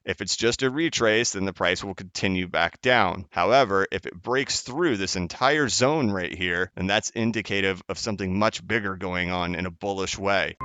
If it's just a retrace, then the price will continue back down. However, if it breaks through this entire zone right here, then that's indicative of something much bigger going on in a bullish way.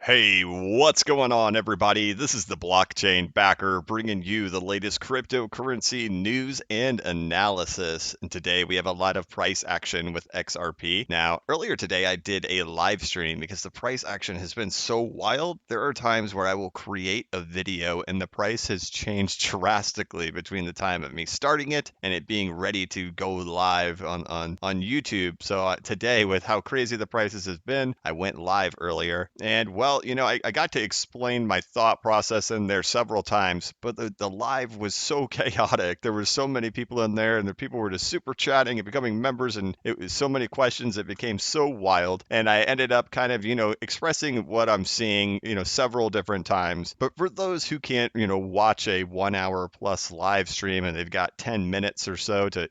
Hey, what's going on, everybody? This is the Blockchain Backer bringing you the latest cryptocurrency news and analysis. And today we have a lot of price action with XRP. Now, earlier today I did a live stream because the price action has been so wild. There are times where I will create a video and the price has changed drastically between the time of me starting it and it being ready to go live on YouTube. So today, with how crazy the prices has been, I went live earlier and I got to explain my thought process in there several times, but the live was so chaotic. There were so many people in there, and the people were just super chatting and becoming members, and it was so many questions. It became so wild, and I ended up kind of, expressing what I'm seeing, several different times. But for those who can't, watch a 1 hour plus live stream and they've got 10 minutes or so to,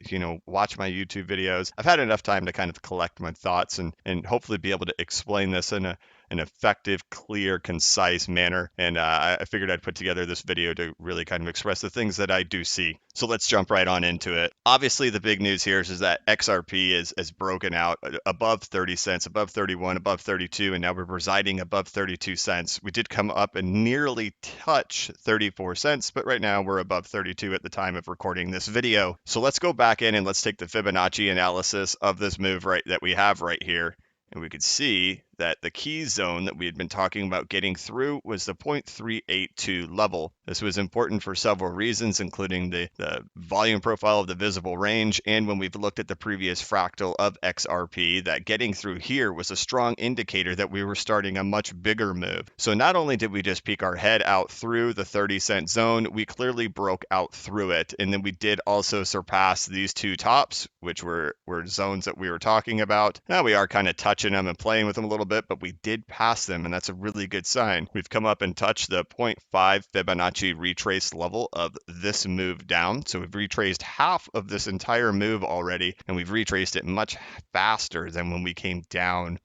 watch my YouTube videos, I've had enough time to kind of collect my thoughts and hopefully be able to explain this in an effective, clear, concise manner. And I figured I'd put together this video to really kind of express the things that I do see. So let's jump right on into it. Obviously, the big news here is that XRP is broken out above 30 cents, above 31, above 32, and now we're residing above 32 cents. We did come up and nearly touch 34 cents, but right now we're above 32 at the time of recording this video. So let's go back in and let's take the Fibonacci analysis of this move that we have right here. And we could see that the key zone that we had been talking about getting through was the 0.382 level. This was important for several reasons, including the volume profile of the visible range, and when we've looked at the previous fractal of XRP, that getting through here was a strong indicator that we were starting a much bigger move. So not only did we just peek our head out through the 30-cent zone, we clearly broke out through it, and then we did also surpass these two tops, which were zones that we were talking about. Now we are kind of touching them and playing with them a little bit, but we did pass them, and that's a really good sign. We've come up and touched the 0.5 Fibonacci retrace level of this move down. So we've retraced half of this entire move already, and we've retraced it much faster than when we came down.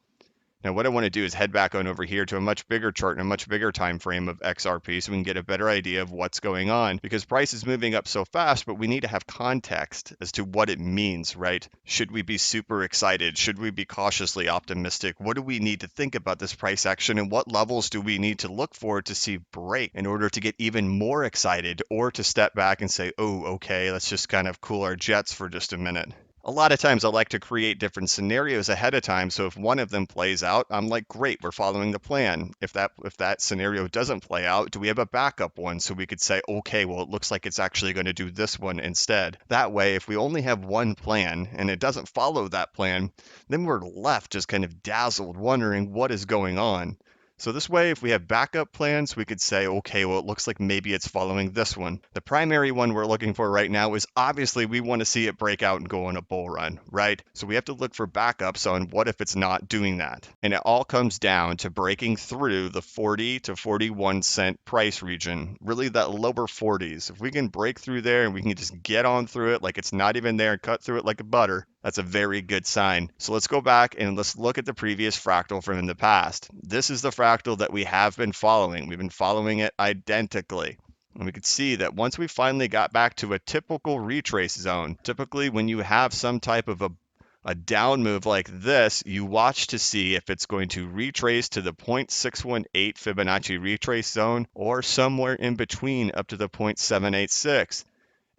Now, what I want to do is head back on over here to a much bigger chart and a much bigger time frame of XRP so we can get a better idea of what's going on, because price is moving up so fast, but we need to have context as to what it means, right? Should we be super excited? Should we be cautiously optimistic? What do we need to think about this price action, and what levels do we need to look for to see break in order to get even more excited, or to step back and say, oh, okay, let's just kind of cool our jets for just a minute? A lot of times I like to create different scenarios ahead of time, so if one of them plays out, I'm like, great, we're following the plan. If that scenario doesn't play out, do we have a backup one so we could say, okay, well, it looks like it's actually going to do this one instead. That way, if we only have one plan and it doesn't follow that plan, then we're left just kind of dazzled, wondering what is going on. So this way, if we have backup plans, we could say, okay, well, it looks like maybe it's following this one. The primary one we're looking for right now is obviously we want to see it break out and go on a bull run, right? So we have to look for backups on what if it's not doing that. And it all comes down to breaking through the 40 to 41 cent price region, really that lower 40s. If we can break through there and we can just get on through it like it's not even there and cut through it like a butter, that's a very good sign. So let's go back and let's look at the previous fractal from in the past. This is the fractal that we have been following. We've been following it identically. And we could see that once we finally got back to a typical retrace zone, typically when you have some type of a down move like this, you watch to see if it's going to retrace to the 0.618 Fibonacci retrace zone or somewhere in between up to the 0.786.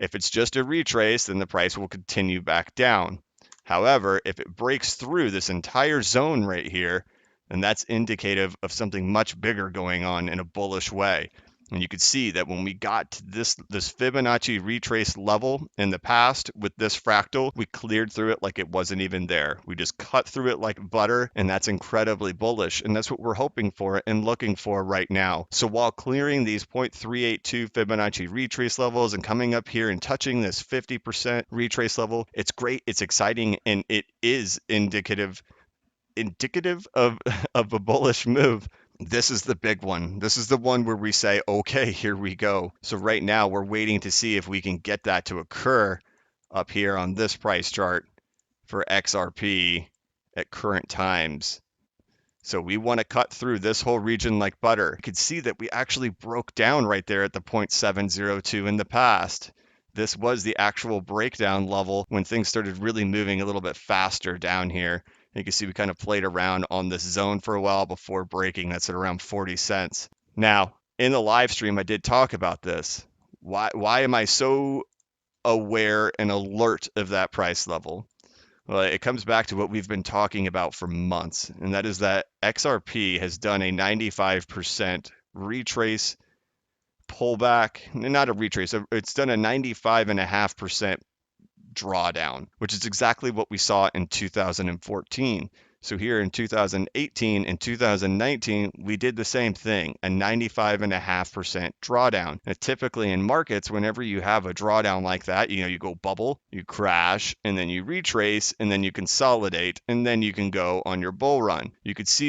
If it's just a retrace, then the price will continue back down. However, if it breaks through this entire zone right here, then that's indicative of something much bigger going on in a bullish way. And you could see that when we got to this Fibonacci retrace level in the past with this fractal, we cleared through it like it wasn't even there. We just cut through it like butter, and that's incredibly bullish. And that's what we're hoping for and looking for right now. So while clearing these 0.382 Fibonacci retrace levels and coming up here and touching this 50% retrace level, it's great, it's exciting, and it is indicative of a bullish move. This is the big one. This is the one where we say, okay, here we go. So right now we're waiting to see if we can get that to occur. up here on this price chart for XRP at current times. So we want to cut through this whole region like butter. You can see that we actually broke down right there at the 0.702 in the past. This was the actual breakdown level when things started really moving a little bit faster down here. You can see we kind of played around on this zone for a while before breaking. That's at around 40 cents. Now, in the live stream, I did talk about this. Why am I so aware and alert of that price level? Well, it comes back to what we've been talking about for months, and that is that XRP has done a 95% retrace pullback, not a retrace, it's done a 95.5% drawdown, which is exactly what we saw in 2014. So here in 2018 and 2019, we did the same thing, a 95.5% drawdown. And typically in markets, whenever you have a drawdown like that, you go bubble, you crash, and then you retrace, and then you consolidate, and then you can go on your bull run. You could see